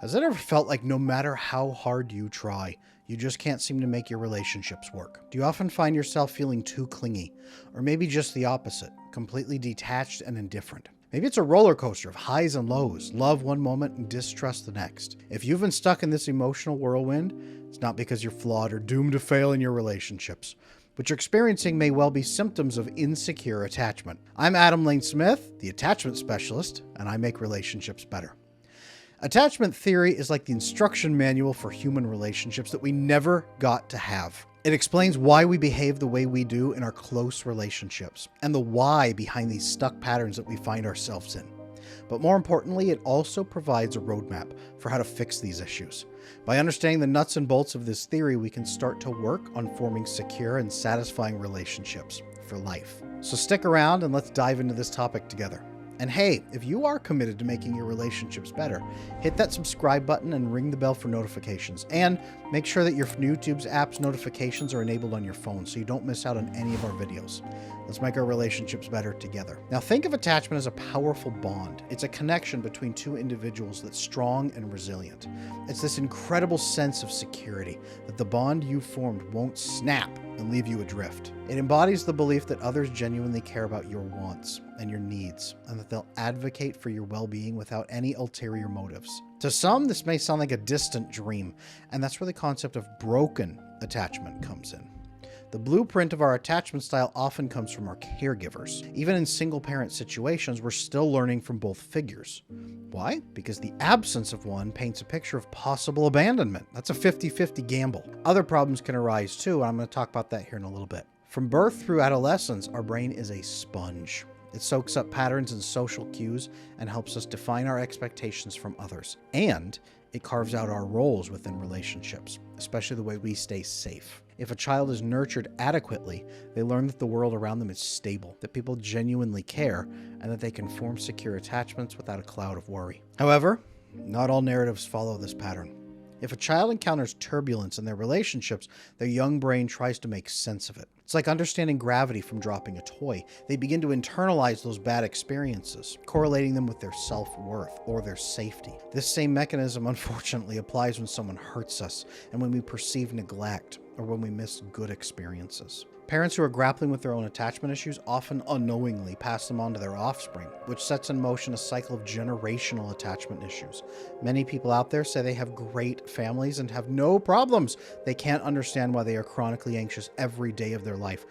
Has it ever felt like no matter how hard you try, you just can't seem to make your relationships work? Do you often find yourself feeling too clingy? Or maybe just the opposite, completely detached and indifferent? Maybe it's a roller coaster of highs and lows, love one moment and distrust the next. If you've been stuck in this emotional whirlwind, it's not because you're flawed or doomed to fail in your relationships. What you're experiencing may well be symptoms of insecure attachment. I'm Adam Lane Smith, the attachment specialist, and I make relationships better. Attachment theory is like the instruction manual for human relationships that we never got to have. It explains why we behave the way we do in our close relationships and the why behind these stuck patterns that we find ourselves in. But more importantly, it also provides a roadmap for how to fix these issues. By understanding the nuts and bolts of this theory, we can start to work on forming secure and satisfying relationships for life. So stick around and let's dive into this topic together. And hey, if you are committed to making your relationships better, hit that subscribe button and ring the bell for notifications. And make sure that your YouTube's app's notifications are enabled on your phone so you don't miss out on any of our videos. Let's make our relationships better together. Now think of attachment as a powerful bond. It's a connection between two individuals that's strong and resilient. It's this incredible sense of security that the bond you've formed won't snap and leave you adrift. It embodies the belief that others genuinely care about your wants and your needs, and that they'll advocate for your well-being without any ulterior motives. To some, this may sound like a distant dream, and that's where the concept of broken attachment comes in. The blueprint of our attachment style often comes from our caregivers. Even in single-parent situations, we're still learning from both figures. Why? Because the absence of one paints a picture of possible abandonment. That's a 50-50 gamble. Other problems can arise too, and I'm going to talk about that here in a little bit. From birth through adolescence, our brain is a sponge. It soaks up patterns and social cues and helps us define our expectations from others. And it carves out our roles within relationships, especially the way we stay safe. If a child is nurtured adequately, they learn that the world around them is stable, that people genuinely care, and that they can form secure attachments without a cloud of worry. However, not all narratives follow this pattern. If a child encounters turbulence in their relationships, their young brain tries to make sense of it. It's like understanding gravity from dropping a toy. They begin to internalize those bad experiences, correlating them with their self-worth or their safety. This same mechanism, unfortunately, applies when someone hurts us and when we perceive neglect or when we miss good experiences. Parents who are grappling with their own attachment issues often unknowingly pass them on to their offspring, which sets in motion a cycle of generational attachment issues. Many people out there say they have great families and have no problems. They can't understand why they are chronically anxious every day of their life.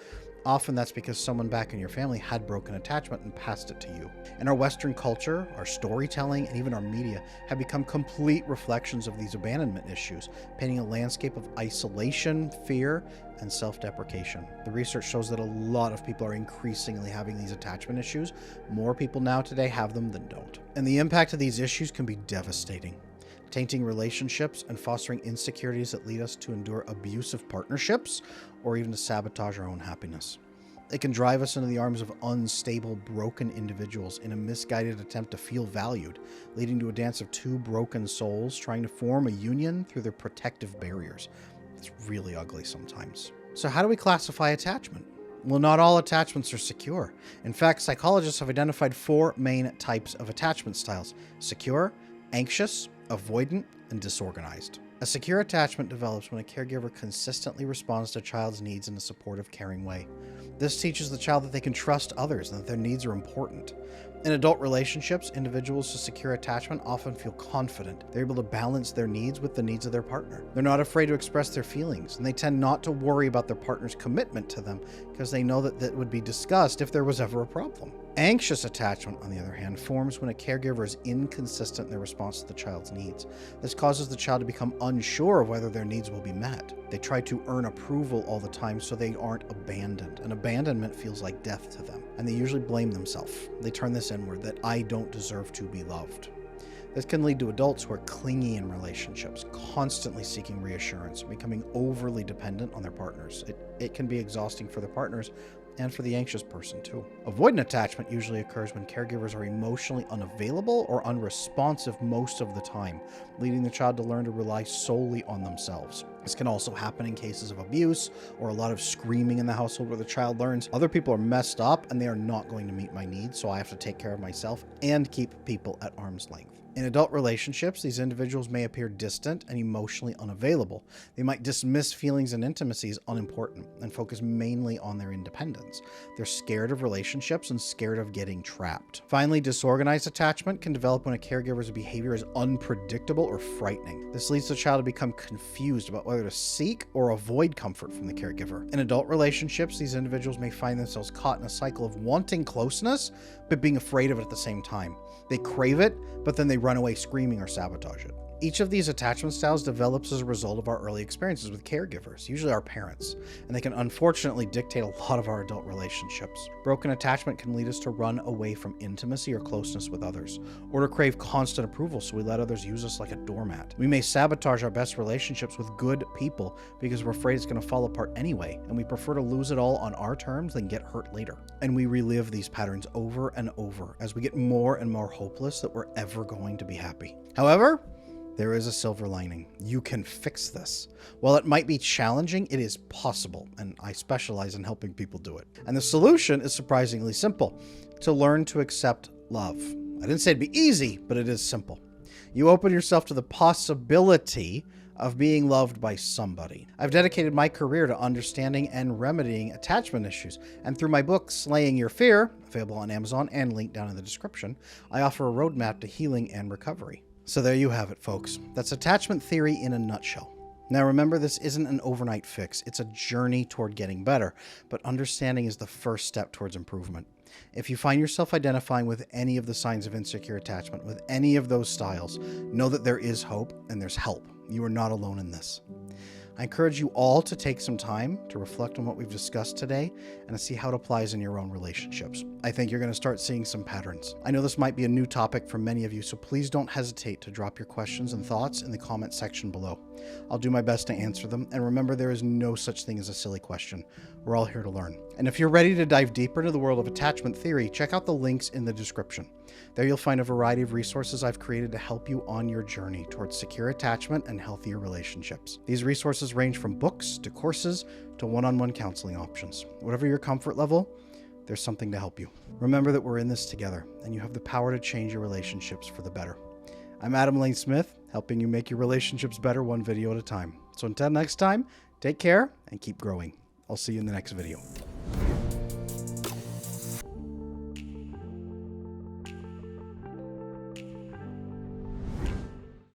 Often that's because someone back in your family had broken attachment and passed it to you. In our Western culture, our storytelling, and even our media have become complete reflections of these abandonment issues, painting a landscape of isolation, fear, and self-deprecation. The research shows that a lot of people are increasingly having these attachment issues. More people now today have them than don't. And the impact of these issues can be devastating, tainting relationships and fostering insecurities that lead us to endure abusive partnerships or even to sabotage our own happiness. It can drive us into the arms of unstable, broken individuals in a misguided attempt to feel valued, leading to a dance of two broken souls trying to form a union through their protective barriers. It's really ugly sometimes. So how do we classify attachment? Well, not all attachments are secure. In fact, psychologists have identified four main types of attachment styles: secure, anxious, avoidant, and disorganized. A secure attachment develops when a caregiver consistently responds to a child's needs in a supportive, caring way. This teaches the child that they can trust others and that their needs are important. In adult relationships, individuals with secure attachment often feel confident. They're able to balance their needs with the needs of their partner. They're not afraid to express their feelings, and they tend not to worry about their partner's commitment to them because they know that that would be discussed if there was ever a problem. Anxious attachment, on the other hand, forms when a caregiver is inconsistent in their response to the child's needs. This causes the child to become unsure of whether their needs will be met. They try to earn approval all the time so they aren't abandoned, and abandonment feels like death to them, and they usually blame themselves. They turn this inward, that I don't deserve to be loved. This can lead to adults who are clingy in relationships, constantly seeking reassurance, becoming overly dependent on their partners. It can be exhausting for their partners and for the anxious person too. Avoidant attachment usually occurs when caregivers are emotionally unavailable or unresponsive most of the time, leading the child to learn to rely solely on themselves. This can also happen in cases of abuse or a lot of screaming in the household where the child learns other people are messed up and they are not going to meet my needs, so I have to take care of myself and keep people at arm's length. In adult relationships, these individuals may appear distant and emotionally unavailable. They might dismiss feelings and intimacy as unimportant and focus mainly on their independence. They're scared of relationships and scared of getting trapped. Finally, disorganized attachment can develop when a caregiver's behavior is unpredictable or frightening. This leads the child to become confused about whether to seek or avoid comfort from the caregiver. In adult relationships, these individuals may find themselves caught in a cycle of wanting closeness, but being afraid of it at the same time. They crave it, but then they run away screaming or sabotage it. Each of these attachment styles develops as a result of our early experiences with caregivers, usually our parents, and they can unfortunately dictate a lot of our adult relationships. Broken attachment can lead us to run away from intimacy or closeness with others, or to crave constant approval so we let others use us like a doormat. We may sabotage our best relationships with good people because we're afraid it's going to fall apart anyway, and we prefer to lose it all on our terms than get hurt later. And we relive these patterns over and over as we get more and more hopeless that we're ever going to be happy. However, there is a silver lining. You can fix this. While it might be challenging, it is possible, and I specialize in helping people do it. And the solution is surprisingly simple: to learn to accept love. I didn't say it'd be easy, but it is simple. You open yourself to the possibility of being loved by somebody. I've dedicated my career to understanding and remedying attachment issues, and through my book, Slaying Your Fear, available on Amazon and linked down in the description, I offer a roadmap to healing and recovery. So there you have it, folks. That's attachment theory in a nutshell. Now remember, this isn't an overnight fix. It's a journey toward getting better, but understanding is the first step towards improvement. If you find yourself identifying with any of the signs of insecure attachment, with any of those styles, know that there is hope and there's help. You are not alone in this. I encourage you all to take some time to reflect on what we've discussed today and to see how it applies in your own relationships. I think you're going to start seeing some patterns. I know this might be a new topic for many of you, so please don't hesitate to drop your questions and thoughts in the comment section below. I'll do my best to answer them, and remember, there is no such thing as a silly question. We're all here to learn. And if you're ready to dive deeper into the world of attachment theory, check out the links in the description. There you'll find a variety of resources I've created to help you on your journey towards secure attachment and healthier relationships. These resources range from books to courses to one-on-one counseling options. Whatever your comfort level, there's something to help you. Remember that we're in this together, and you have the power to change your relationships for the better. I'm Adam Lane Smith, helping you make your relationships better one video at a time. So until next time, take care and keep growing. I'll see you in the next video.